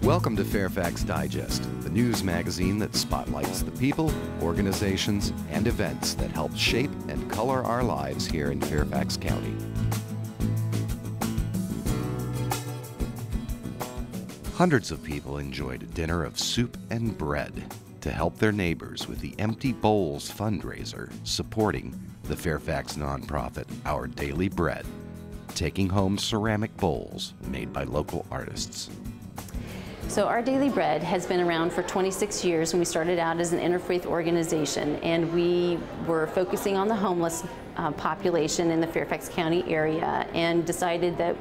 Welcome to Fairfax Digest, the news magazine that spotlights the people, organizations, and events that help shape and color our lives here in Fairfax County. Hundreds of people enjoyed a dinner of soup and bread to help their neighbors with the Empty Bowls fundraiser supporting the Fairfax nonprofit Our Daily Bread, taking home ceramic bowls made by local artists. So Our Daily Bread has been around for 26 years, and we started out as an interfaith organization, and we were focusing on the homeless population in the Fairfax County area, and decided that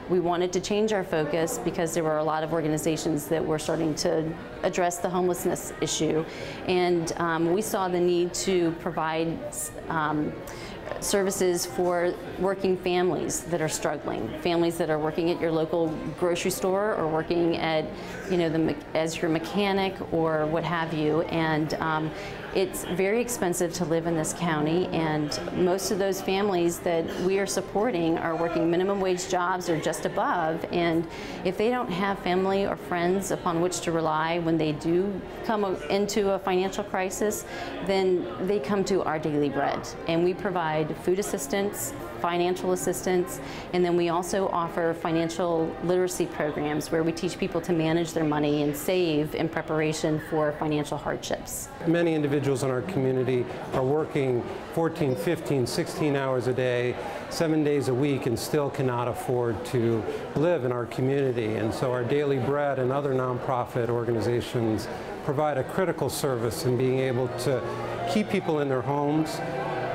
we wanted to change our focus because there were a lot of organizations that were starting to address the homelessness issue, and we saw the need to provide services for working families that are struggling, families that are working at your local grocery store or working at, as your mechanic or what have you. And it's very expensive to live in this county, and most of those families that we are supporting are working minimum wage jobs or just above, and if they don't have family or friends upon which to rely when they do come into a financial crisis, then they come to Our Daily Bread, and we provide food assistance, financial assistance, and then we also offer financial literacy programs where we teach people to manage their money and save in preparation for financial hardships. Many individuals in our community are working 14, 15, 16 hours a day, 7 days a week, and still cannot afford to live in our community. And so Our Daily Bread and other nonprofit organizations provide a critical service in being able to keep people in their homes,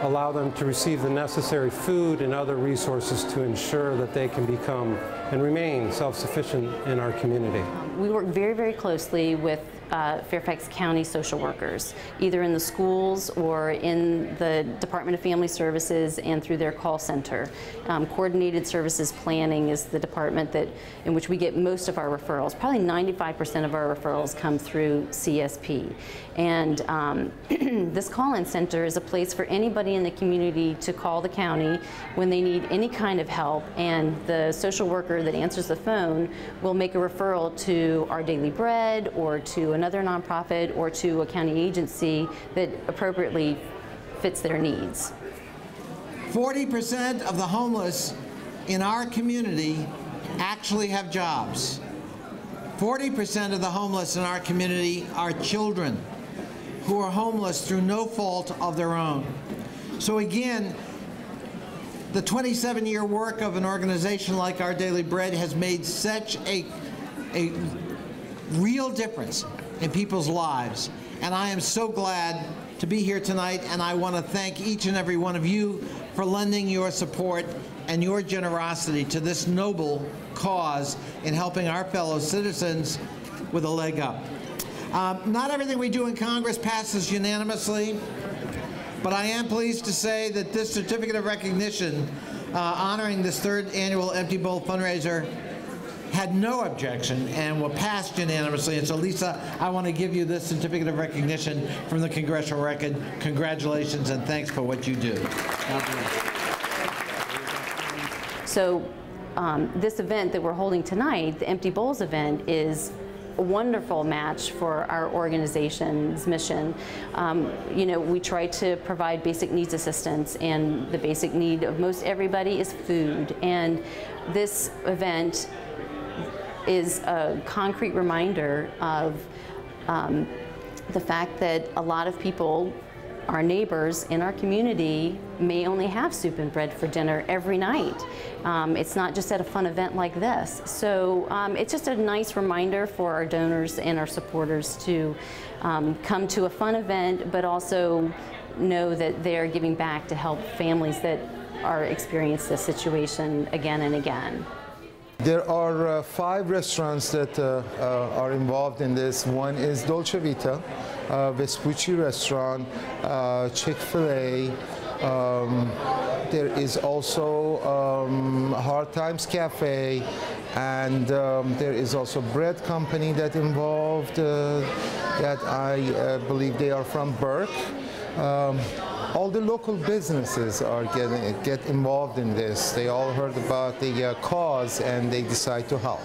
allow them to receive the necessary food and other resources to ensure that they can become and remain self-sufficient in our community. We work very, very closely with Fairfax County social workers, either in the schools or in the Department of Family Services and through their call center. Coordinated Services Planning is the department in which we get most of our referrals. Probably 95% of our referrals come through CSP. And this call-in center is a place for anybody in the community to call the county when they need any kind of help, and the social worker that answers the phone will make a referral to Our Daily Bread or to another nonprofit or to a county agency that appropriately fits their needs. 40% of the homeless in our community actually have jobs. 40% of the homeless in our community are children who are homeless through no fault of their own. So again, the 27-year work of an organization like Our Daily Bread has made such a real difference in people's lives. And I am so glad to be here tonight, and I want to thank each and every one of you for lending your support and your generosity to this noble cause in helping our fellow citizens with a leg up. Not everything we do in Congress passes unanimously, but I am pleased to say that this certificate of recognition honoring this third annual Empty Bowl fundraiser had no objection and were passed unanimously. And so, Lisa, I want to give you this certificate of recognition from the Congressional Record. Congratulations and thanks for what you do. So this event that we're holding tonight, the Empty Bowls event, is a wonderful match for our organization's mission. We try to provide basic needs assistance, and the basic need of most everybody is food. And this event is a concrete reminder of the fact that a lot of people, our neighbors in our community, may only have soup and bread for dinner every night. It's not just at a fun event like this. So it's just a nice reminder for our donors and our supporters to come to a fun event, but also know that they're giving back to help families that are experiencing this situation again and again. There are 5 restaurants that are involved in this. One is Dolce Vita, Vespucci Restaurant, Chick-fil-A. There is also Hard Times Cafe, and there is also bread company that involved that I believe they are from Burke. All the local businesses are get involved in this. They all heard about the cause and they decide to help.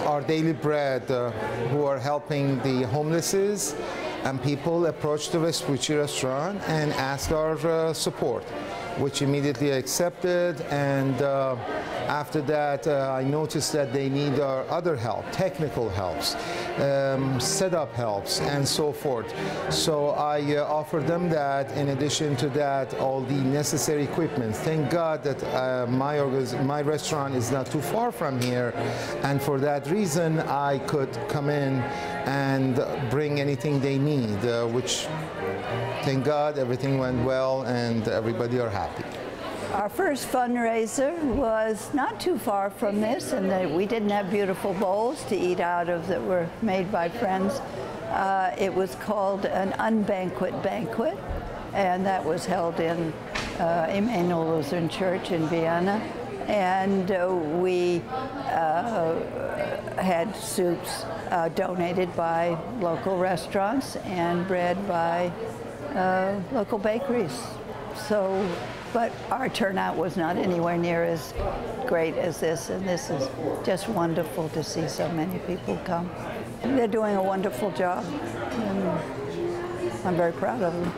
Our Daily Bread, who are helping the homelesses, and people approached the Vespucci restaurant and asked our support, which immediately accepted. And after that, I noticed that they need our other help, technical helps, setup helps, and so forth. So I offered them that. In addition to that, all the necessary equipment. Thank God that my restaurant is not too far from here, and for that reason, I could come in and bring anything they need, which, thank God, everything went well and everybody are happy. Our first fundraiser was not too far from this, and we didn't have beautiful bowls to eat out of that were made by friends. It was called an unbanquet banquet, and that was held in Emanuel Lutheran Church in Vienna. And we had soups donated by local restaurants and bread by local bakeries. So, but our turnout was not anywhere near as great as this, and this is just wonderful to see so many people come. They're doing a wonderful job, and I'm very proud of them.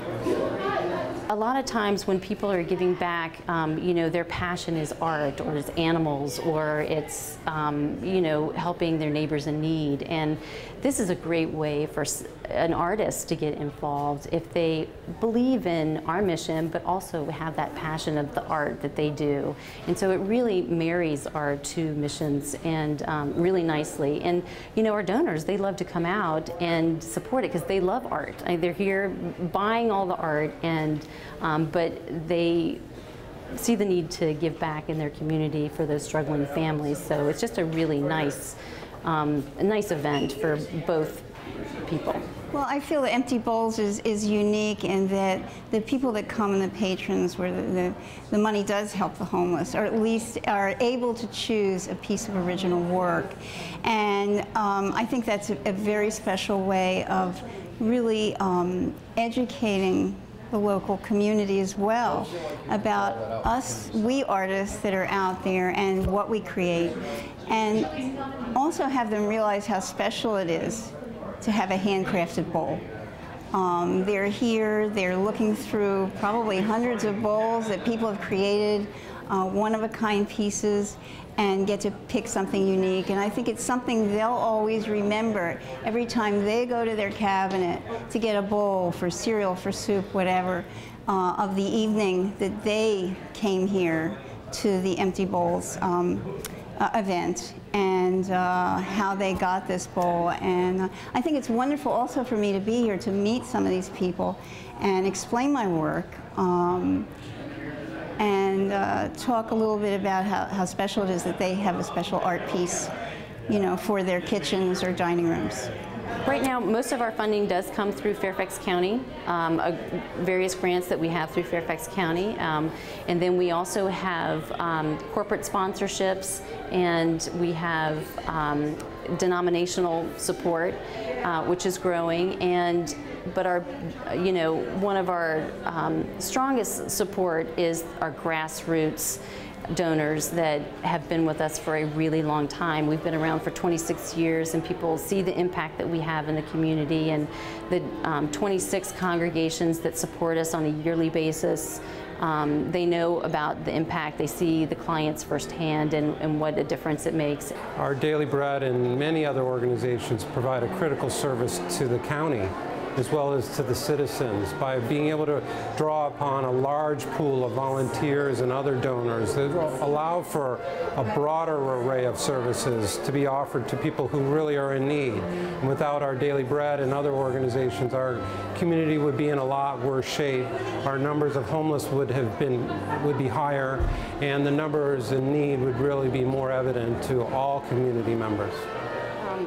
A lot of times when people are giving back, you know, their passion is art, or it's animals, or it's, you know, helping their neighbors in need. And this is a great way for an artist to get involved if they believe in our mission, but also have that passion of the art that they do. And so it really marries our two missions, and really nicely. And, you know, our donors, they love to come out and support it because they love art. They're here buying all the art, and but they see the need to give back in their community for those struggling families. So it's just a really nice, event for both people. Well, I feel that Empty Bowls is unique in that the people that come and the patrons, where the money does help the homeless, or at least are able to choose a piece of original work. And I think that's a very special way of really educating the local community as well about us, we artists that are out there, and what we create, and also have them realize how special it is to have a handcrafted bowl. They're here, they're looking through probably hundreds of bowls that people have created, one-of-a-kind pieces, and get to pick something unique. And I think it's something they'll always remember every time they go to their cabinet to get a bowl for cereal, for soup, whatever, of the evening that they came here to the Empty Bowls event, and how they got this bowl. And I think it's wonderful also for me to be here to meet some of these people and explain my work, and talk a little bit about how special it is that they have a special art piece, you know, for their kitchens or dining rooms. Right now, most of our funding does come through Fairfax County, various grants that we have through Fairfax County. And then we also have corporate sponsorships, and we have denominational support, which is growing. But our, you know, one of our strongest support is our grassroots donors that have been with us for a really long time. We've been around for 26 years, and people see the impact that we have in the community, and the 26 congregations that support us on a yearly basis. They know about the impact. They see the clients firsthand, and what a difference it makes. Our Daily Bread and many other organizations provide a critical service to the county, as well as to the citizens, by being able to draw upon a large pool of volunteers and other donors that allow for a broader array of services to be offered to people who really are in need. And without our Daily Bread and other organizations, our community would be in a lot worse shape. Our numbers of homeless would be higher, and the numbers in need would really be more evident to all community members.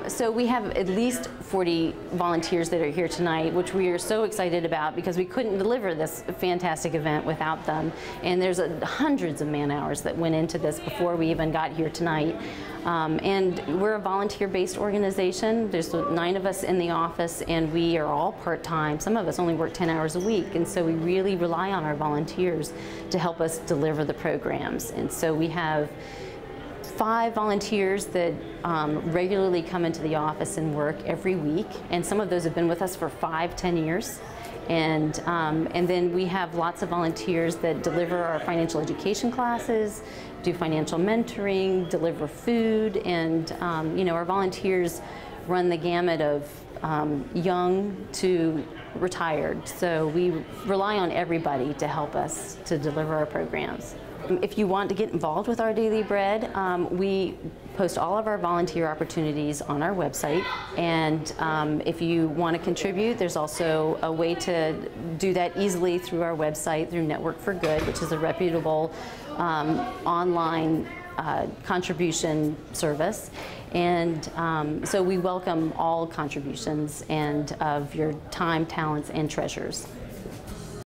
So we have at least 40 volunteers that are here tonight, which we are so excited about because we couldn't deliver this fantastic event without them. And there's hundreds of man-hours that went into this before we even got here tonight. And we're a volunteer-based organization. There's 9 of us in the office, and we are all part-time. Some of us only work 10 hours a week, and so we really rely on our volunteers to help us deliver the programs. And so we have 5 volunteers that regularly come into the office and work every week, and some of those have been with us for 5-10 years. And then we have lots of volunteers that deliver our financial education classes, do financial mentoring, deliver food, and you know, our volunteers run the gamut of young to retired. So we rely on everybody to help us to deliver our programs. If you want to get involved with Our Daily Bread, we post all of our volunteer opportunities on our website, and if you want to contribute, there's also a way to do that easily through our website, through Network for Good, which is a reputable online contribution service. And so we welcome all contributions and of your time, talents, and treasures.